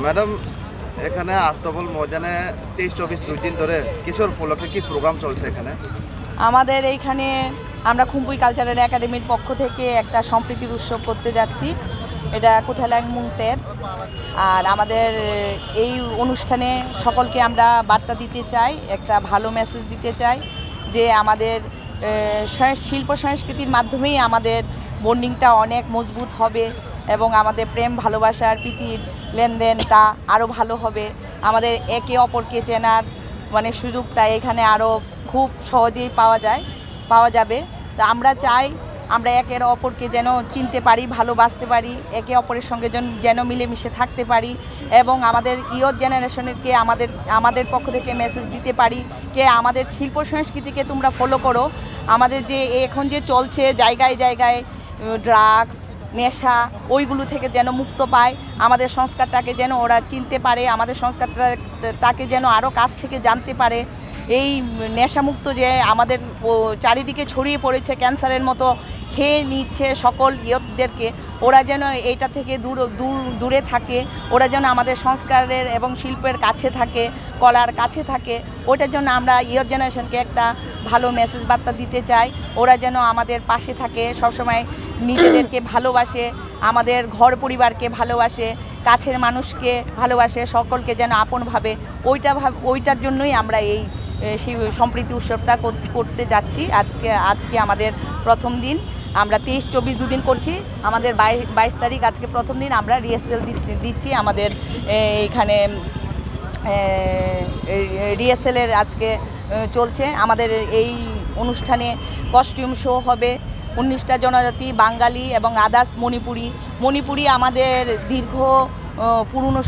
Madam, এখানে আস্তাবল ময়দানে 23-24 2 দিন ধরে কিশোর উপলক্ষে কি প্রোগ্রাম চলছে এখানে? আমাদের এইখানে আমরা খুম্পুই কালচারাল একাডেমির পক্ষ থেকে একটা সম্প্রীতির উৎসব করতে যাচ্ছি। এটা কোথালাং মুংতের। আর আমাদের এই অনুষ্ঠানে সকলকে আমরা বার্তা দিতে চাই, একটা ভালো মেসেজ দিতে চাই যে আমাদের শিল্প সংস্কৃতির মাধ্যমেই আমাদের বন্ডিংটা অনেক মজবুত হবে এবং আমাদের প্রেম ভালোবাসার প্রীতির লেনদেনটা আরও ভালো হবে। আমাদের একে অপরকে চেনার সুযোগটা এখানে আরও খুব সহজেই পাওয়া যাবে। তো আমরা চাই আমরা একের অপরকে যেন চিনতে পারি, ভালোবাসতে পারি, একে অপরের সঙ্গে যেন মিলেমিশে থাকতে পারি এবং আমাদের ইয়থ জেনারেশনকে আমাদের পক্ষ থেকে মেসেজ দিতে পারি যে আমাদের শিল্প সংস্কৃতিকে তোমরা ফলো করো। আমাদের যে এখন যে চলছে জায়গায় জায়গায় ড্রাগস, নেশা, ওইগুলো থেকে যেন মুক্ত পায়, আমাদের সংস্কারটাকে যেন ওরা চিনতে পারে, আমাদের সংস্কারটাকে যেন আরও কাছ থেকে জানতে পারে। এই নেশামুক্ত যে আমাদের চারিদিকে ছড়িয়ে পড়েছে ক্যান্সারের মতো খেয়ে নিচ্ছে সকল ইয়তদেরকে, ওরা যেন এইটা থেকে দূরে থাকে, ওরা যেন আমাদের সংস্কারের এবং শিল্পের কাছে থাকে, কলার কাছে থাকে। ওটার জন্য আমরা ইয়ত জেনারেশনকে একটা ভালো মেসেজ বার্তা দিতে চাই। ওরা যেন আমাদের পাশে থাকে, সবসময় নিজেদেরকে ভালোবাসে, আমাদের ঘর পরিবারকে ভালোবাসে, কাছের মানুষকে ভালোবাসে, সকলকে যেন আপন ভাবে। ওইটার জন্যই আমরা এই সম্প্রীতি উৎসবটা করতে যাচ্ছি। আজকে আমাদের প্রথম দিন। আমরা 23-24 দুদিন করছি। আমাদের 22 তারিখ আজকে প্রথম দিন। আমরা রিহার্সেল দিচ্ছি। আমাদের এইখানে রিহার্সেলের আজকে চলছে। আমাদের এই অনুষ্ঠানে কস্টিউম শো হবে। 19টা জনজাতি, বাঙালি এবং আদার্স মণিপুরি আমাদের দীর্ঘ পুরনো